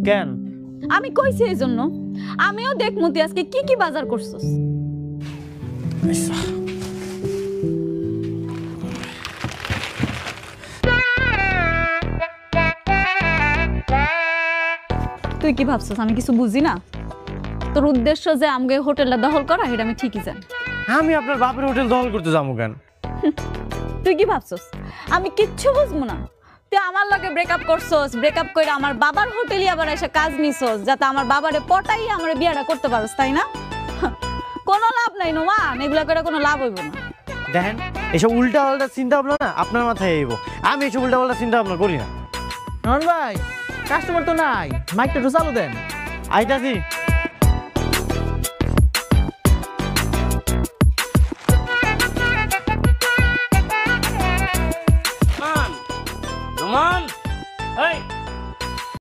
কেন? আমি কইছি এই জন্য আমিও দেখমু তুই আজকে কি কি বাজার করছস। তুই কি ভাবছস আমি কিছু বুঝি না? তোর উদ্দেশ্য যে আমগে হোটেলটা দখল করা এটা আমি ঠিকই জানি। আমি আপনার বাপের হোটেল দখল করতে যাবো কেন? তুই কি ভাবছস আমি কিচ্ছু বুঝবো না? তুই আমার লগে ব্রেকআপ করছস, ব্রেকআপ করে আমার বাবার হোটেলে আবার এসে কাজ নিছস যাতে আমার বাবারে পটাই আমার বিয়াটা করতে পারস, তাই না? কোনো লাভ নাই নোমান, এগুলা করে কোনো লাভ হইব না। দেখেন এসব উল্টা পাল্টা চিন্তা ভাবনা না আপনার মাথায় আইব, আমি এসব উল্টা পাল্টা চিন্তা ভাবনা করি না। নন ভাই কাস্টমার তো নাই, মাইকটা একটু চালু দেন। আইতাছি।